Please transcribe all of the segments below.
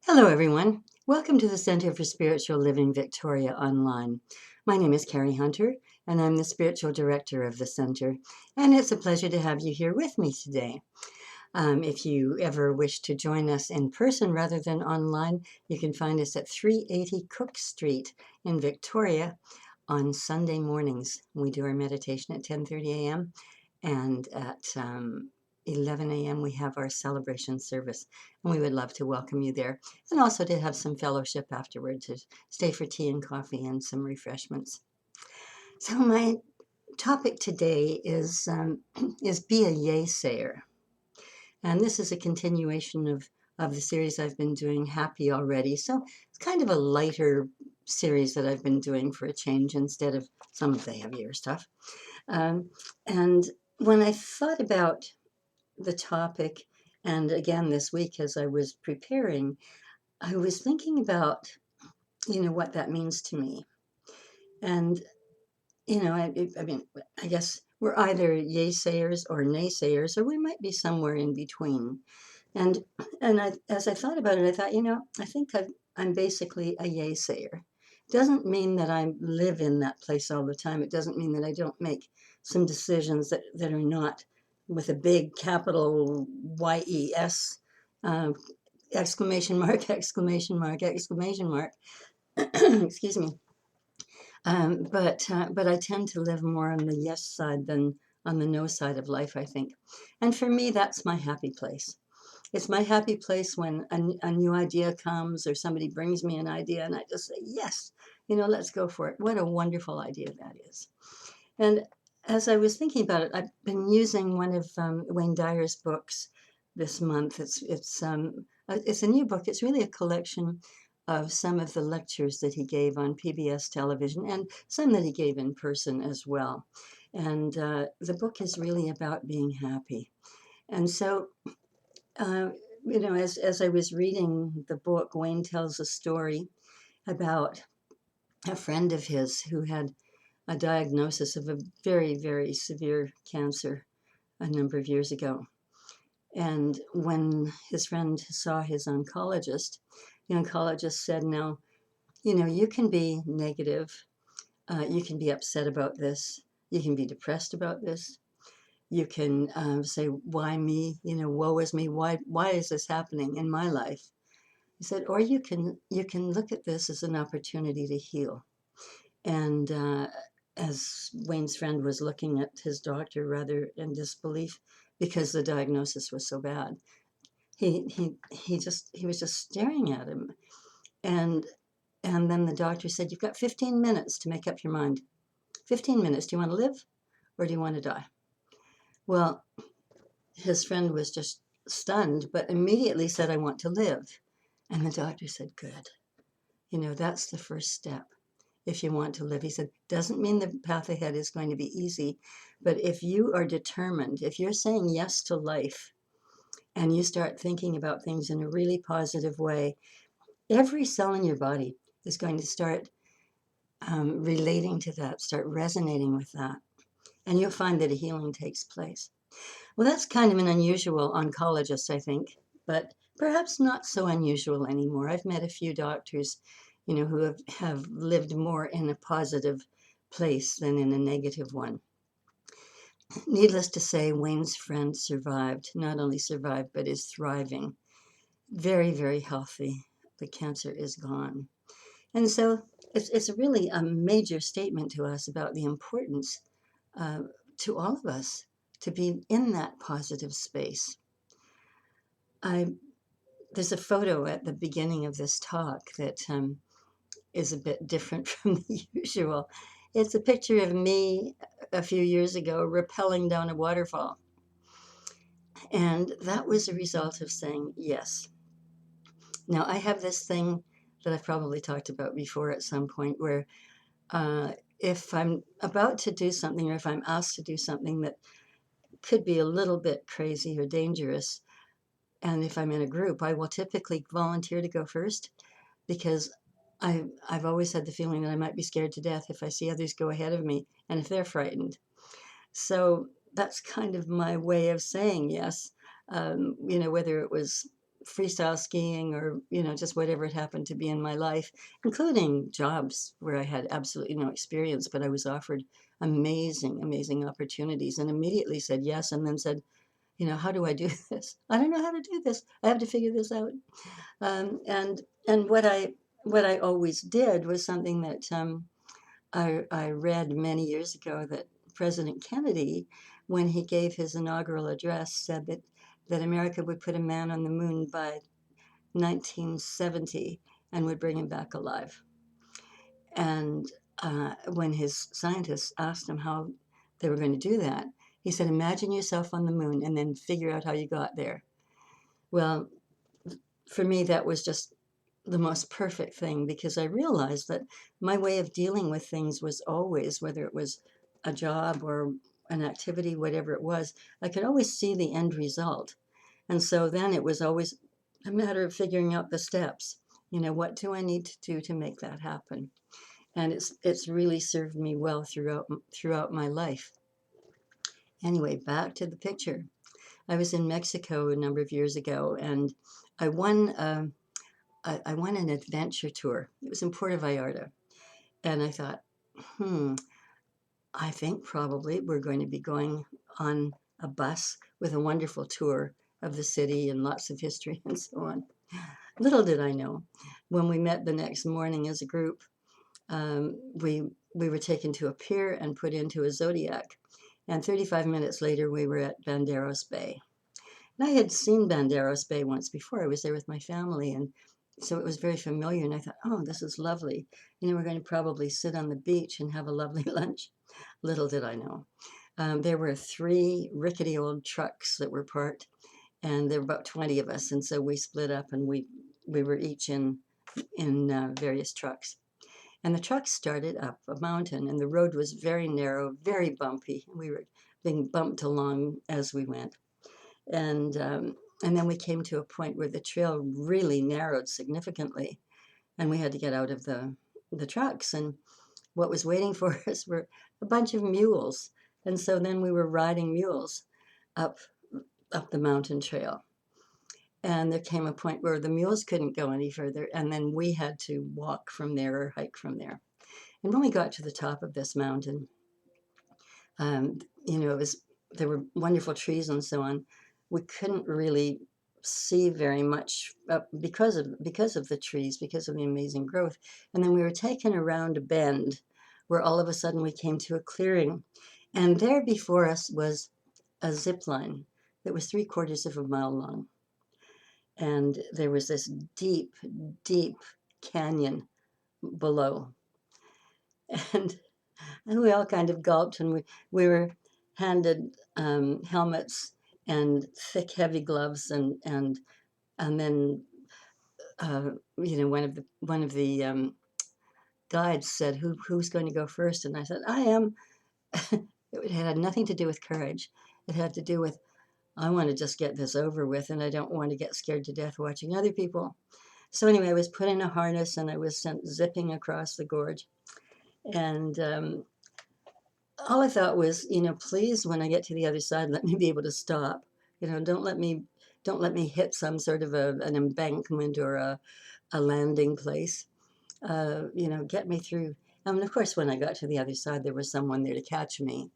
Hello, everyone. Welcome to the Center for Spiritual Living Victoria Online. My name is Carrie Hunter, and I'm the Spiritual Director of the Center, and it's a pleasure to have you here with me today. If you ever wish to join us in person rather than online, you can find us at 380 Cook Street in Victoria on Sunday mornings. We do our meditation at 10:30 a.m. and at 11 a.m. we have our celebration service, and we would love to welcome you there, and also to have some fellowship afterward, to stay for tea and coffee and some refreshments. So my topic today is is be a Yaysayer, and this is a continuation of the series I've been doing, Happy Already. So it's kind of a lighter series that I've been doing for a change instead of some of the heavier stuff. And when I thought about the topic, and again this week as I was preparing, I was thinking about, what that means to me. And, I mean, I guess we're either Yaysayers or naysayers, or we might be somewhere in between. And as I thought about it, I thought, I think I'm basically a Yaysayer. Doesn't mean that I live in that place all the time. It doesn't mean that I don't make some decisions that are not with a big capital YES, uh, exclamation mark, exclamation mark, exclamation mark. Excuse me. But I tend to live more on the yes side than on the no side of life, I think. And for me, that's my happy place. It's my happy place when a new idea comes or somebody brings me an idea and I just say, yes, let's go for it. What a wonderful idea that is. And as I was thinking about it, I've been using one of Wayne Dyer's books this month. It's a new book. It's really a collection of some of the lectures that he gave on PBS television and some that he gave in person as well. And the book is really about being happy. And so uh, as I was reading the book, Wayne tells a story about a friend of his who had a diagnosis of a very, very severe cancer a number of years ago. And when his friend saw his oncologist, the oncologist said, "Now, you can be negative, you can be upset about this, you can be depressed about this, you can say, why me? Woe is me. Why is this happening in my life?" He said, or you can look at this as an opportunity to heal. And as Wayne's friend was looking at his doctor rather in disbelief because the diagnosis was so bad, he was just staring at him. And and then the doctor said, "You've got 15 minutes to make up your mind. 15 minutes. Do you want to live or do you want to die?" Well, his friend was just stunned, but immediately said, "I want to live." And the doctor said, "Good. That's the first step. If you want to live," he said, "doesn't mean the path ahead is going to be easy, but if you are determined, if you're saying yes to life and you start thinking about things in a really positive way, every cell in your body is going to start relating to that, start resonating with that, and you'll find that a healing takes place." Well, that's kind of an unusual oncologist, I think, but perhaps not so unusual anymore. I've met a few doctors, who have lived more in a positive place than in a negative one. Needless to say, Wayne's friend survived, not only survived, but is thriving. Very, very healthy. The cancer is gone. And so it's really a major statement to us about the importance uh, to all of us to be in that positive space. I There's a photo at the beginning of this talk that is a bit different from the usual. It's a picture of me a few years ago rappelling down a waterfall. And that was a result of saying yes. Now, I have this thing that I've probably talked about before at some point where if I'm about to do something or if I'm asked to do something that could be a little bit crazy or dangerous, and if I'm in a group, I will typically volunteer to go first because I've always had the feeling that I might be scared to death if I see others go ahead of me and if they're frightened. So that's kind of my way of saying yes. Whether it was freestyle skiing or, just whatever it happened to be in my life, including jobs where I had absolutely no experience, but I was offered amazing, amazing opportunities and immediately said yes, and then said, how do I do this? I don't know how to do this. I have to figure this out. And what I always did was something that I read many years ago, that President Kennedy, when he gave his inaugural address, said that America would put a man on the moon by 1970 and would bring him back alive. And when his scientists asked him how they were going to do that, he said, imagine yourself on the moon and then figure out how you got there. Well, for me, that was just the most perfect thing, because I realized that my way of dealing with things was always, whether it was a job or an activity, whatever it was, I could always see the end result. And so then it was always a matter of figuring out the steps. What do I need to do to make that happen? And it's really served me well throughout my life. Anyway, back to the picture. I was in Mexico a number of years ago, and I won I won an adventure tour. It was in Puerto Vallarta. And I thought, I think probably we're going to be going on a bus with a wonderful tour of the city and lots of history and so on. Little did I know, when we met the next morning as a group, we were taken to a pier and put into a Zodiac. And 35 minutes later, we were at Banderas Bay. And I had seen Banderas Bay once before. I was there with my family, and so it was very familiar. And I thought, oh, this is lovely. We're going to probably sit on the beach and have a lovely lunch. Little did I know. There were 3 rickety old trucks that were parked, and there were about 20 of us. And so we split up, and we were each in various trucks. And the trucks started up a mountain, and the road was very narrow, very bumpy. We were being bumped along as we went. And then we came to a point where the trail really narrowed significantly, and we had to get out of the trucks. And what was waiting for us were a bunch of mules. And so then we were riding mules up the mountain trail. And there came a point where the mules couldn't go any further, and then we had to walk from there or hike from there. And when we got to the top of this mountain, there were wonderful trees and so on. We couldn't really see very much because of the trees, because of the amazing growth. And then we were taken around a bend where all of a sudden we came to a clearing. And there before us was a zip line that was 3/4 of a mile long. And there was this deep, deep canyon below. And we all kind of gulped, and we were handed helmets and thick, heavy gloves, and then one of the guides said, "Who's going to go first?" And I said, "I am." It had nothing to do with courage. It had to do with, I want to just get this over with, and I don't want to get scared to death watching other people. So anyway, I was put in a harness, and I was sent zipping across the gorge. And all I thought was, please, when I get to the other side, let me be able to stop. Don't let me hit some sort of an embankment or a landing place. Get me through. And of course, when I got to the other side, there was someone there to catch me.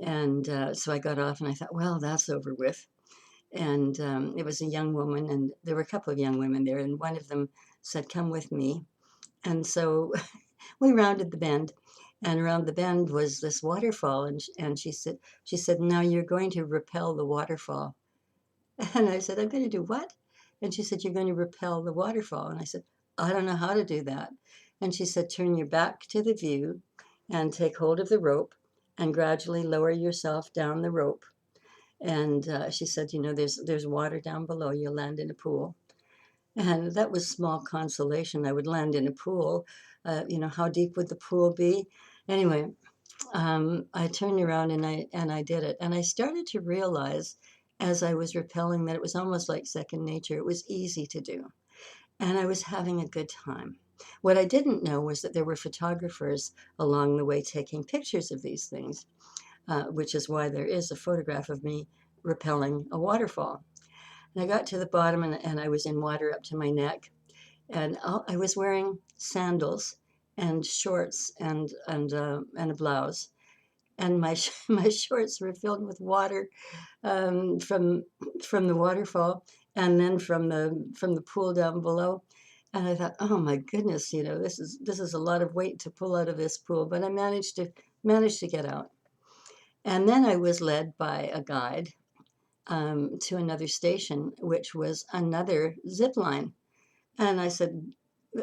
And so I got off, and I thought, well, that's over with. And it was a young woman, and there were a couple of young women there, and one of them said, "Come with me." And so we rounded the bend, and around the bend was this waterfall, and she said, "Now you're going to repel the waterfall." And I said, "I'm going to do what?" And she said, "You're going to repel the waterfall." And I said, "I don't know how to do that." And she said, "Turn your back to the view and take hold of the rope and gradually lower yourself down the rope." And she said, there's water down below. You'll land in a pool. And that was small consolation. I would land in a pool. How deep would the pool be? Anyway, I turned around and I did it. And I started to realize as I was rappelling that it was almost like second nature. It was easy to do. And I was having a good time. What I didn't know was that there were photographers along the way taking pictures of these things, which is why there is a photograph of me rappelling a waterfall. And I got to the bottom, and I was in water up to my neck. And I was wearing sandals and shorts and a blouse. And my my shorts were filled with water, from the waterfall, and then from the pool down below. And I thought, oh my goodness, this is a lot of weight to pull out of this pool. But I managed to get out. And then I was led by a guide, to another station, which was another zip line. And I said,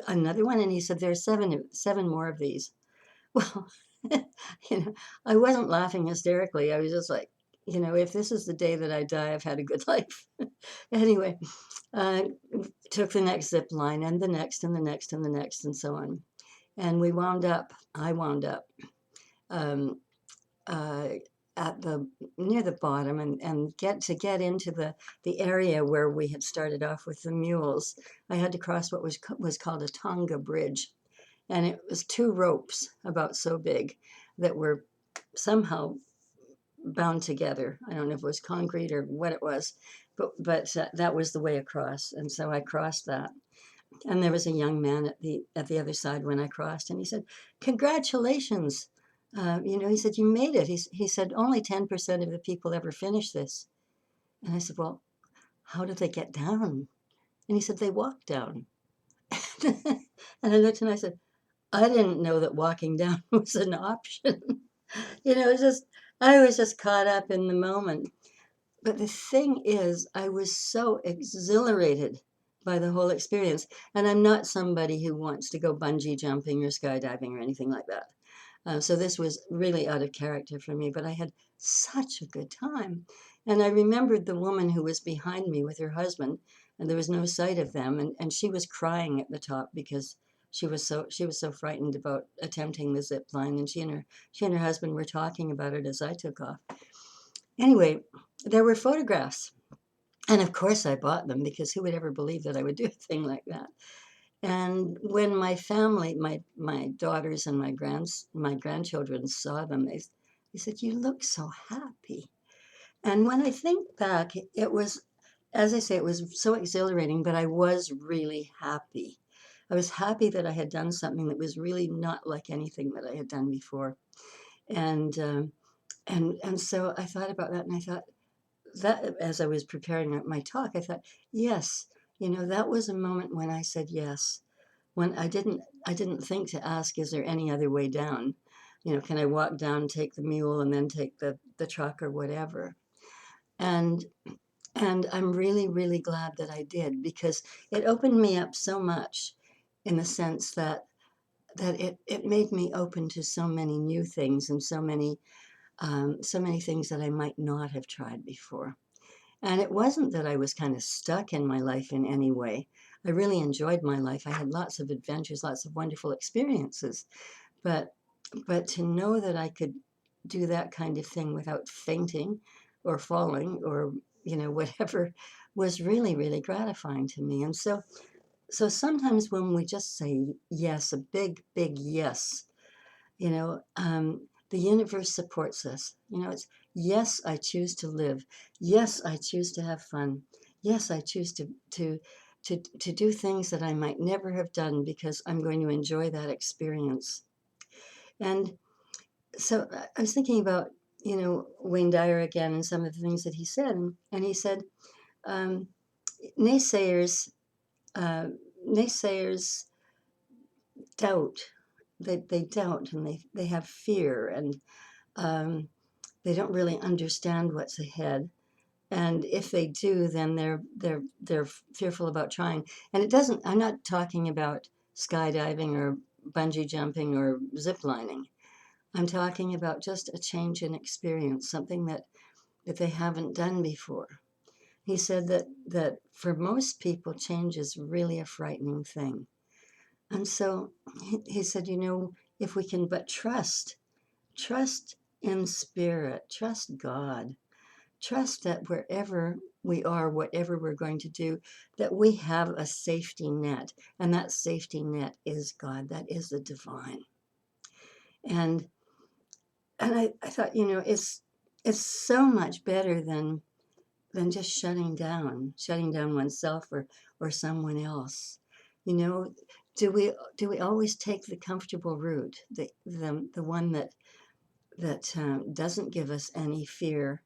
another one? And he said, there are seven more of these. Well, you know, I wasn't laughing hysterically. I was just like, if this is the day that I die, I've had a good life. Anyway, uh, took the next zip line, and the next and the next and the next and so on. And I wound up, um, uh, at the near the bottom, and get into the area where we had started off with the mules. I had to cross what was called a tonga bridge, and it was two ropes about so big that were somehow bound together. I don't know if it was concrete or what it was, but that was the way across, and so I crossed that. And there was a young man at the other side when I crossed, and he said, "Congratulations." He said, "You made it." He said, "Only 10% of the people ever finish this." And I said, "Well, how did they get down?" And he said, "They walked down." And I looked and I said, "I didn't know that walking down was an option." I was just caught up in the moment. But the thing is, I was so exhilarated by the whole experience. And I'm not somebody who wants to go bungee jumping or skydiving or anything like that. So this was really out of character for me, but I had such a good time. And I remembered the woman who was behind me with her husband, and there was no sight of them, and she was crying at the top because she was so frightened about attempting the zip line, and she and her husband were talking about it as I took off. Anyway, there were photographs, and of course I bought them, because who would ever believe that I would do a thing like that? And when my family, my daughters and my grandchildren saw them, they said, "You look so happy." And when I think back, it was, as I say, it was so exhilarating, but I was really happy. I was happy that I had done something that was really not like anything that I had done before. And so I thought about that, and I thought that, as I was preparing my talk, I thought, yes, that was a moment when I said yes, when I didn't think to ask, is there any other way down? Can I walk down, take the mule, and then take the truck or whatever? And and I'm really, really glad that I did, because it opened me up so much, in the sense that it made me open to so many new things, and so many things that I might not have tried before. And it wasn't that I was kind of stuck in my life in any way. I really enjoyed my life. I had lots of adventures, lots of wonderful experiences. But to know that I could do that kind of thing without fainting or falling, or whatever, was really, really gratifying to me. And so sometimes when we just say yes, a big, big yes, the universe supports us. It's, yes, I choose to live. Yes, I choose to have fun. Yes, I choose to do things that I might never have done, because I'm going to enjoy that experience. And so I was thinking about, Wayne Dyer again, and some of the things that he said. And he said, um, naysayers, uh, naysayers doubt. They doubt, and they have fear, and um, they don't really understand what's ahead. And if they do, then they're fearful about trying. And it doesn't. I'm not talking about skydiving or bungee jumping or ziplining. I'm talking about just a change in experience, something that they haven't done before. He said that for most people, change is really a frightening thing. And so he said, if we can but trust in spirit, trust God, trust that wherever we are, whatever we're going to do, that we have a safety net. And that safety net is God, that is the divine. And I thought, it's so much better than than just shutting down oneself or someone else. You know, do we always take the comfortable route, the one that doesn't give us any fear?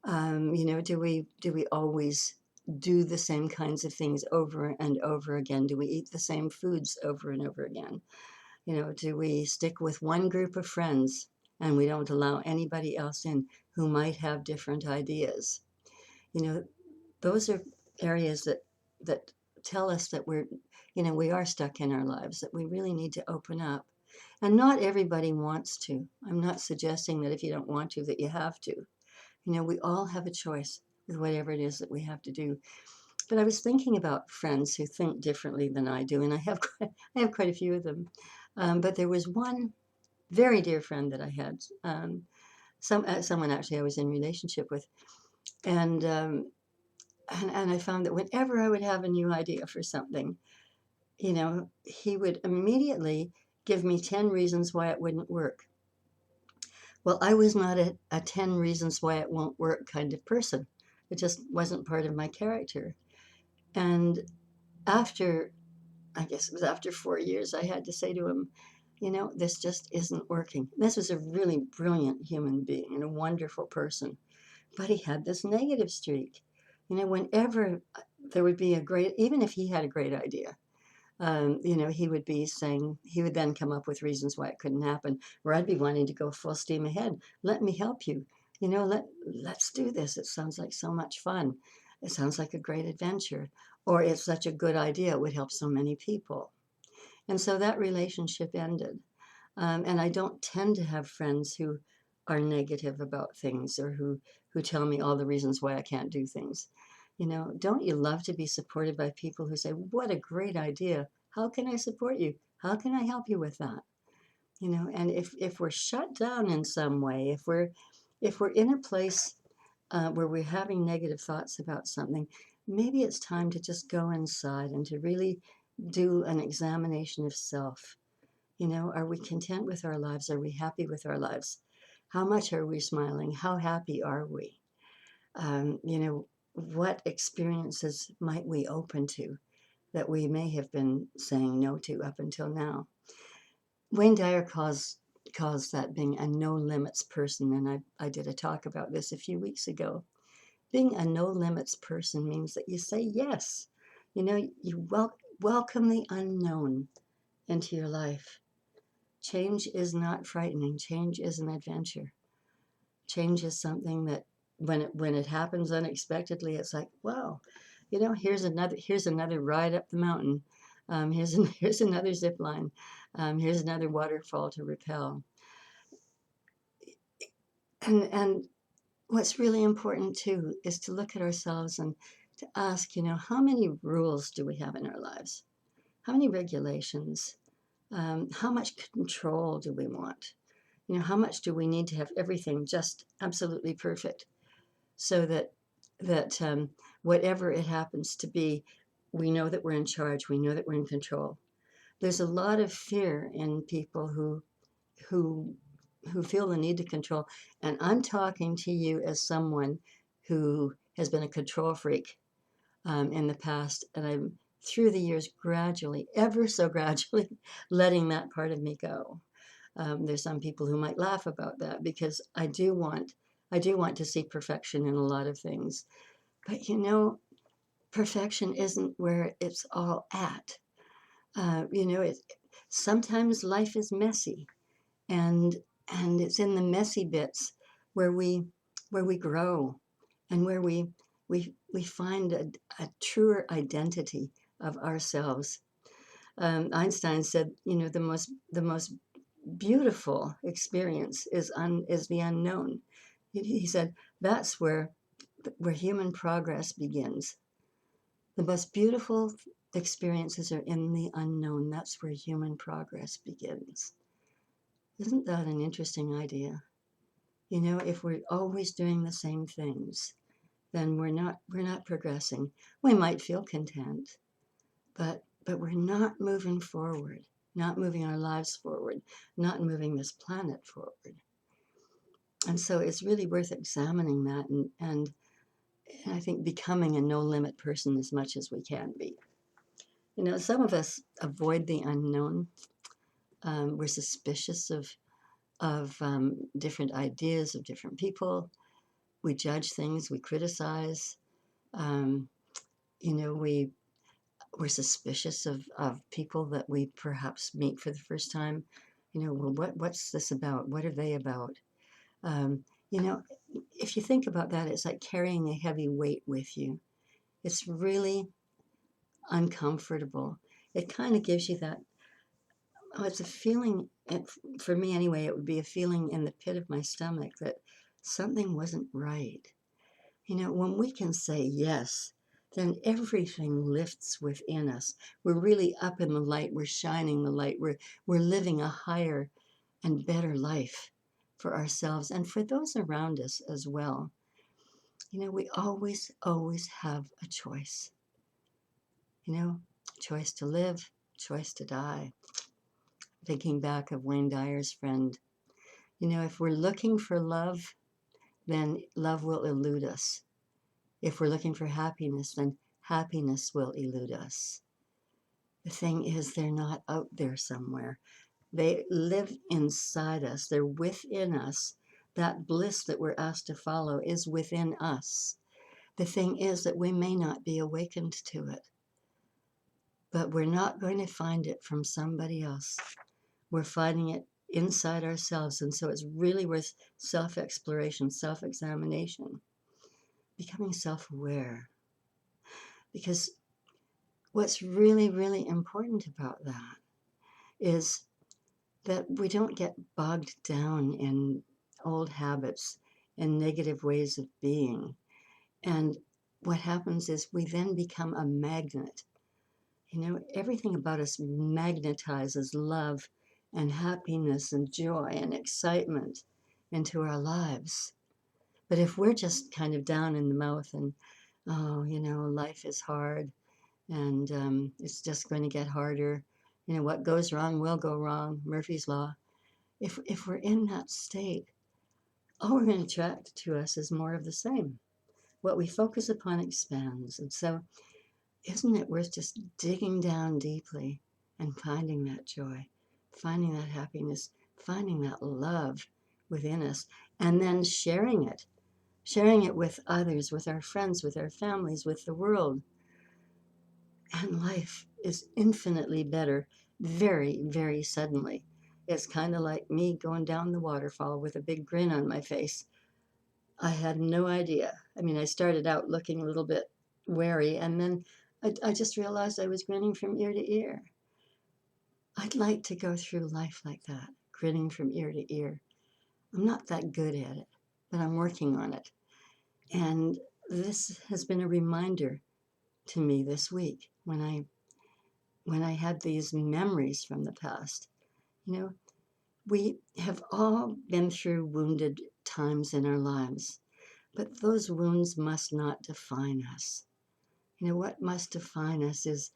You know, do we always do the same kinds of things over and over again? Do we eat the same foods over and over again? You know, do we stick with one group of friends and we don't allow anybody else in who might have different ideas? You know, those are areas that tell us that we are stuck in our lives, that we really need to open up. And not everybody wants to. I'm not suggesting that if you don't want to, that you have to. You know, we all have a choice with whatever it is that we have to do. But I was thinking about friends who think differently than I do, and I have quite a few of them. But there was one very dear friend that I had, someone actually I was in relationship with, and and I found that whenever I would have a new idea for something, you know, he would immediately give me 10 reasons why it wouldn't work. Well, I was not a 10 reasons why it won't work kind of person. It just wasn't part of my character. And after, I guess it was after 4 years, I had to say to him, you know, this just isn't working. This was a really brilliant human being and a wonderful person, but he had this negative streak. You know, whenever there would be even if he had a great idea, you know, he would be saying, he would then come up with reasons why it couldn't happen, or I'd be wanting to go full steam ahead. Let me help you. You know, let's do this. It sounds like so much fun. It sounds like a great adventure, or it's such a good idea. It would help so many people. And so that relationship ended. And I don't tend to have friends who are negative about things or who tell me all the reasons why I can't do things. You know, don't you love to be supported by people who say, what a great idea. How can I support you? How can I help you with that? You know, and if we're shut down in some way, if we're in a place where we're having negative thoughts about something, maybe it's time to just go inside and to really do an examination of self. You know, are we content with our lives? Are we happy with our lives? How much are we smiling? How happy are we? You know, what experiences might we open to that we may have been saying no to up until now? Wayne Dyer calls that being a no limits person, and I did a talk about this a few weeks ago. Being a no limits person means that you say yes. You know, you welcome the unknown into your life. Change is not frightening. Change is an adventure. Change is something that when it happens unexpectedly, it's like, wow, you know, here's another ride up the mountain. Here's another zip line. Here's another waterfall to repel. And what's really important too is to look at ourselves and to ask, you know, how many rules do we have in our lives? How many regulations? How much control do we want? You know, how much do we need to have everything just absolutely perfect so that whatever it happens to be, we know that we're in charge. We know that we're in control. There's a lot of fear in people who who feel the need to control. And I'm talking to you as someone who has been a control freak in the past, and I'm through the years gradually, ever so gradually, letting that part of me go. There's some people who might laugh about that because I do want to see perfection in a lot of things. But you know, perfection isn't where it's all at. You know, sometimes life is messy, and and it's in the messy bits where we grow, and where we find a truer identity of ourselves. Einstein said, you know, the most beautiful experience is the unknown. He said that's where human progress begins. The most beautiful experiences are in the unknown. That's where human progress begins. Isn't that an interesting idea? You know, if we're always doing the same things, then we're not progressing. We might feel content, but we're not moving forward, not moving our lives forward, not moving this planet forward. And so it's really worth examining that and I think becoming a no-limit person as much as we can be. Some of us avoid the unknown. We're suspicious of different ideas of different people. We judge things. We criticize. Um, we're suspicious of people that we perhaps meet for the first time. Well, what's this about? What are they about? Um, you know, if you think about that, it's like carrying a heavy weight with you. It's really uncomfortable. It kind of gives you that, oh, it's a feeling, for me anyway, it would be a feeling in the pit of my stomach that something wasn't right. When we can say yes, then everything lifts within us. We're really up in the light. We're shining the light. We're living a higher and better life for ourselves and for those around us as well. We always, always have a choice. Choice to live, choice to die. Thinking back of Wayne Dyer's friend, if we're looking for love, then love will elude us. If we're looking for happiness, then happiness will elude us. The thing is, they're not out there somewhere. They live inside us. They're within us. That bliss that we're asked to follow is within us. The thing is that we may not be awakened to it, but we're not going to find it from somebody else. We're finding it inside ourselves. And so it's really worth self-exploration, self-examination, becoming self-aware. Because what's really, really important about that is that we don't get bogged down in old habits and negative ways of being. And what happens is we then become a magnet. Everything about us magnetizes love and happiness and joy and excitement into our lives. But if we're just kind of down in the mouth and, oh, life is hard and it's just going to get harder. What goes wrong will go wrong, Murphy's Law. If we're in that state, all we're going to attract to us is more of the same. What we focus upon expands. And so isn't it worth just digging down deeply and finding that joy, finding that happiness, finding that love within us, and then sharing it with others, with our friends, with our families, with the world. And life is infinitely better very, very suddenly. It's kind of like me going down the waterfall with a big grin on my face. I had no idea. I mean, I started out looking a little bit wary, and then I just realized I was grinning from ear to ear. I'd like to go through life like that, grinning from ear to ear. I'm not that good at it, but I'm working on it. And this has been a reminder to me this week when I had these memories from the past. We have all been through wounded times in our lives, but those wounds must not define us. What must define us is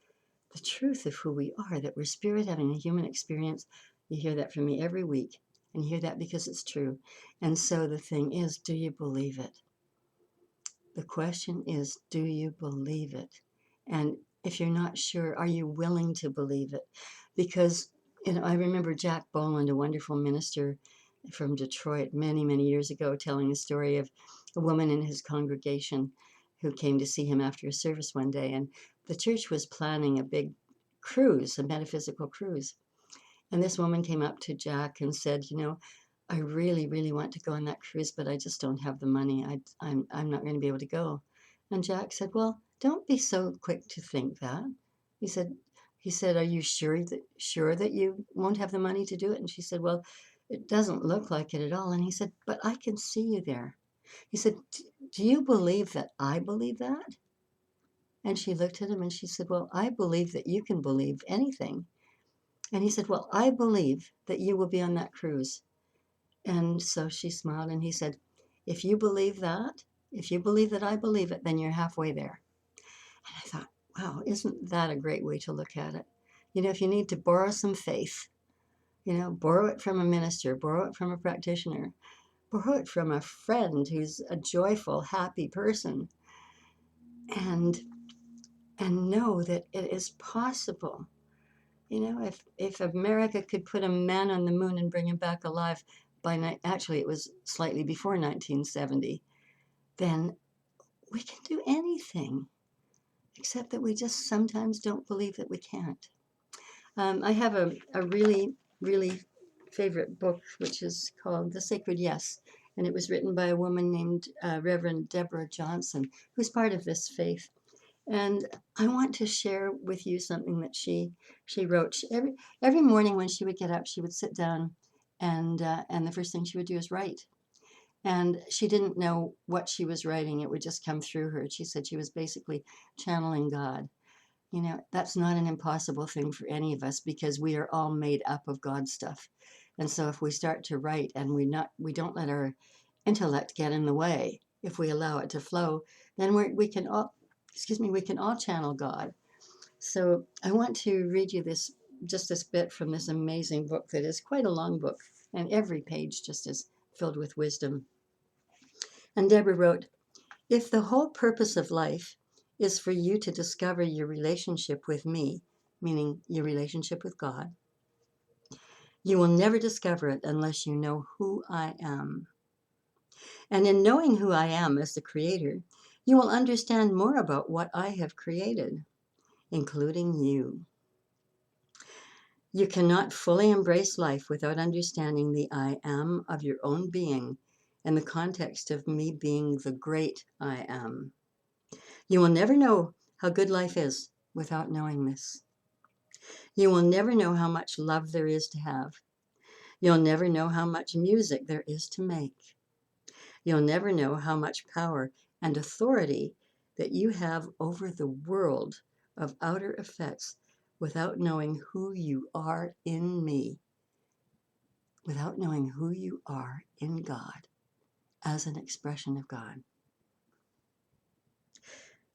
the truth of who we are, that we're spirit having a human experience. You hear that from me every week, and you hear that because it's true. And so the thing is, do you believe it? The question is, do you believe it? And if you're not sure, are you willing to believe it? Because, I remember Jack Boland, a wonderful minister from Detroit many, many years ago, telling a story of a woman in his congregation who came to see him after a service one day. And the church was planning a big cruise, a metaphysical cruise. And this woman came up to Jack and said, I really, really want to go on that cruise, but I just don't have the money. I'm not going to be able to go. And Jack said, well, don't be so quick to think that. He said, are you sure that you won't have the money to do it? And she said, well, it doesn't look like it at all. And he said, but I can see you there. He said, do you believe that I believe that? And she looked at him and she said, well, I believe that you can believe anything. And he said, well, I believe that you will be on that cruise. And so she smiled and he said, if you believe that I believe it, then you're halfway there. And I thought, wow, isn't that a great way to look at it? If you need to borrow some faith, borrow it from a minister, borrow it from a practitioner, borrow it from a friend who's a joyful, happy person. and know that it is possible. You know, if America could put a man on the moon and bring him back alive actually it was slightly before 1970, then we can do anything, except that we just sometimes don't believe that we can't. I have a really, really favorite book, which is called The Sacred Yes, and it was written by a woman named Reverend Deborah Johnson, who's part of this faith. And I want to share with you something that she wrote. Every morning when she would get up, she would sit down, and the first thing she would do is write. And she didn't know what she was writing; it would just come through her. She said she was basically channeling God. You know, that's not an impossible thing for any of us because we are all made up of God stuff. And so if we start to write and we don't let our intellect get in the way, if we allow it to flow, then we can all, we can all channel God. So I want to read you this bit from this amazing book that is quite a long book, and every page just is filled with wisdom. And Deborah wrote, "If the whole purpose of life is for you to discover your relationship with me," meaning your relationship with God, "you will never discover it unless you know who I am. And in knowing who I am as the creator, you will understand more about what I have created, including you. You cannot fully embrace life without understanding the I am of your own being in the context of me being the great I am. You will never know how good life is without knowing this. You will never know how much love there is to have. You'll never know how much music there is to make. You'll never know how much power and authority that you have over the world of outer effects without knowing who you are in me, without knowing who you are in God as an expression of God.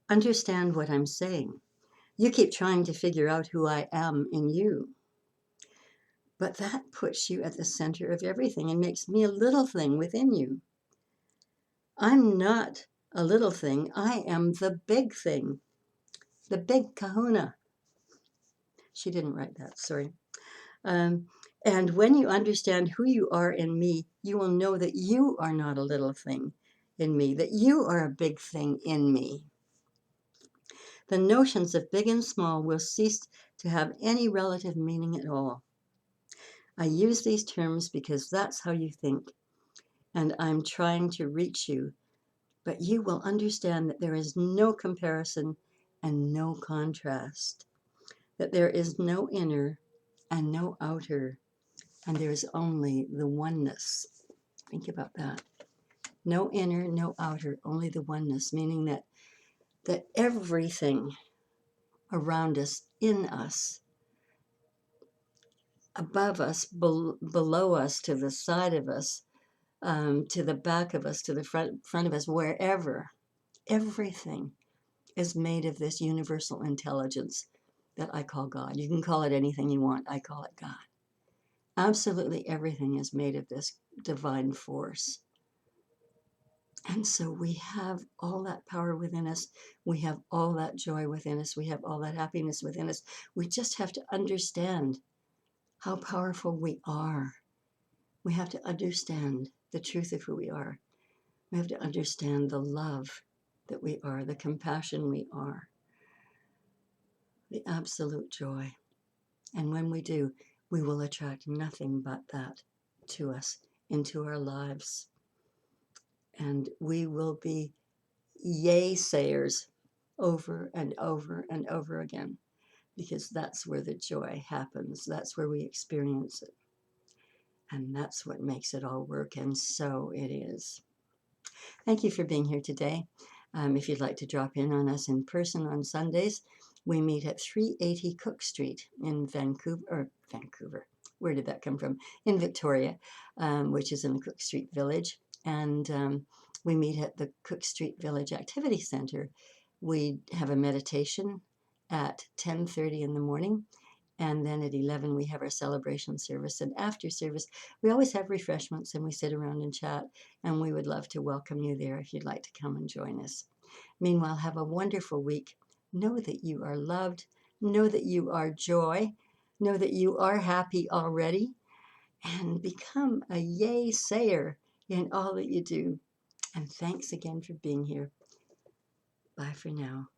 Understand what I'm saying. You keep trying to figure out who I am in you. But that puts you at the center of everything and makes me a little thing within you. I'm not a little thing. I am the big thing, the big kahuna." She didn't write that, sorry. And when you understand who you are in me, you will know that you are not a little thing in me, that you are a big thing in me. The notions of big and small will cease to have any relative meaning at all. I use these terms because that's how you think, and I'm trying to reach you, but you will understand that there is no comparison and no contrast, that there is no inner and no outer, and there is only the oneness. Think about that. No inner, no outer, only the oneness, meaning that everything around us, in us, above us, below us, to the side of us, to the back of us, to the front of us, wherever, everything is made of this universal intelligence that I call God. You can call it anything you want. I call it God. Absolutely everything is made of this divine force. And so we have all that power within us. We have all that joy within us. We have all that happiness within us. We just have to understand how powerful we are. We have to understand the truth of who we are. We have to understand the love that we are, the compassion we are, the absolute joy. And when we do, we will attract nothing but that to us, into our lives. And we will be Yaysayers over and over and over again, because that's where the joy happens. That's where we experience it. And that's what makes it all work. And so it is. Thank you for being here today. If you'd like to drop in on us in person on Sundays, we meet at 380 Cook Street in Vancouver. Where did that come from? In Victoria, which is in the Cook Street Village. And we meet at the Cook Street Village Activity Center. We have a meditation at 10:30 in the morning. And then at 11, we have our celebration service. And after service, we always have refreshments and we sit around and chat. And we would love to welcome you there if you'd like to come and join us. Meanwhile, have a wonderful week. Know that you are loved. Know that you are joy. Know that you are happy already. And become a yay-sayer in all that you do. And thanks again for being here. Bye for now.